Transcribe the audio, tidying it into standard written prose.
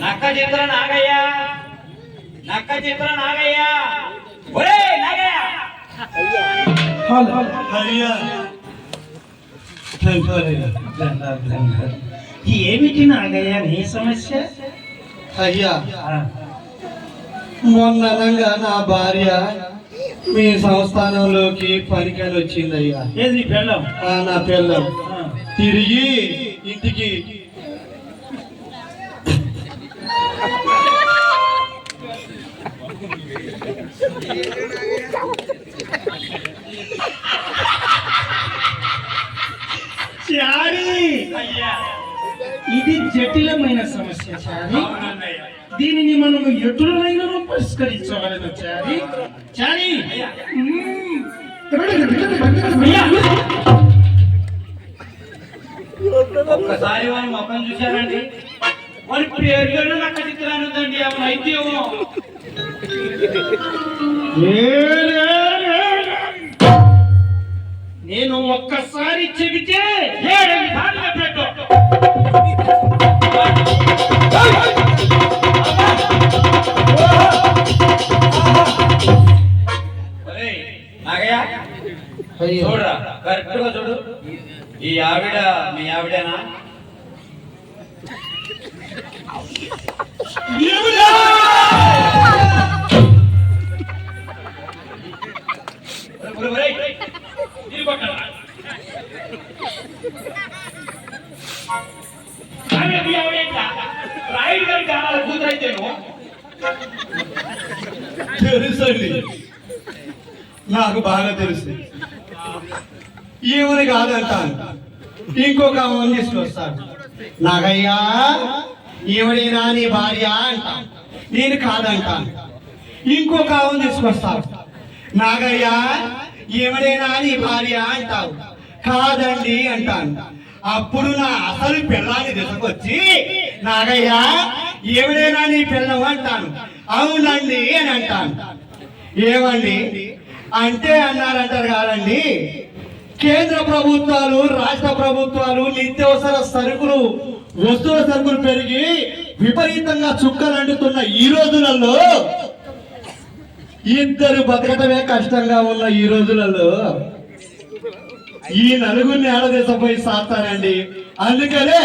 నక్క చిత్ర నాగయ్య, నక్క చిత్ర నాగయ్య, ఒరే నాగయ్య. అయ్యా ఏమిటి నాగయ్య నీ సమస్య? అయ్యా మొన్ననంగా నా భార్య మీ సంస్థానంలోకి పనికని వచ్చిందయ్యా. ఏది పెళ్ళం? నా పిల్లం తిరిగి ఇంటికి ఇది జటిలమైన సమస్య చారి. దీనిని మనము ఎటులైనా పరిష్కరించగలదు చారి. చారి ఒక్కసారి వారి ముఖం చూశారండి, వారి పేరు నక్క చిత్ర అనుందండి. అప్పుడు అయితేమో నేను ఒక్కసారి చెబితే చూడరా, కరెక్ట్ గా చూడు. ఈ ఆవిడ మీ ఆవిడేనా? తెలుసండి, నాకు బాగా తెలుసు. ఈమెని కాదంటాను, ఇంకొక ఆమెను తీసుకొస్తాను. నాగయ్యా ఈవిడేనా నీ భార్య అంటాను, నేను కాదంటాను. ఇంకొక ఆమెను తీసుకొస్తాను. నాగయ్యా ఈవిడేనా నీ భార్య అంటావు, కాదండి అంటాను. అప్పుడు నా అసలు పిల్లాన్ని తీసుకొచ్చి నాగయ్యా ఈవిడేనా నీ పిల్లం అంటాను, అవునండి అని అంటాను. ఏమండి అంటే అన్నారంటారు కాదండి, కేంద్ర ప్రభుత్వాలు రాష్ట్ర ప్రభుత్వాలు నిత్యావసర సరుకులు వస్తువుల సరుకులు పెరిగి విపరీతంగా చుక్కలు అంటుతున్న ఈ రోజులలో ఇద్దరు బతకటమే కష్టంగా ఉన్న ఈ రోజులలో ఈ నలుగురిని ఏడదీసపోయి సాస్తానండి. అందుకనే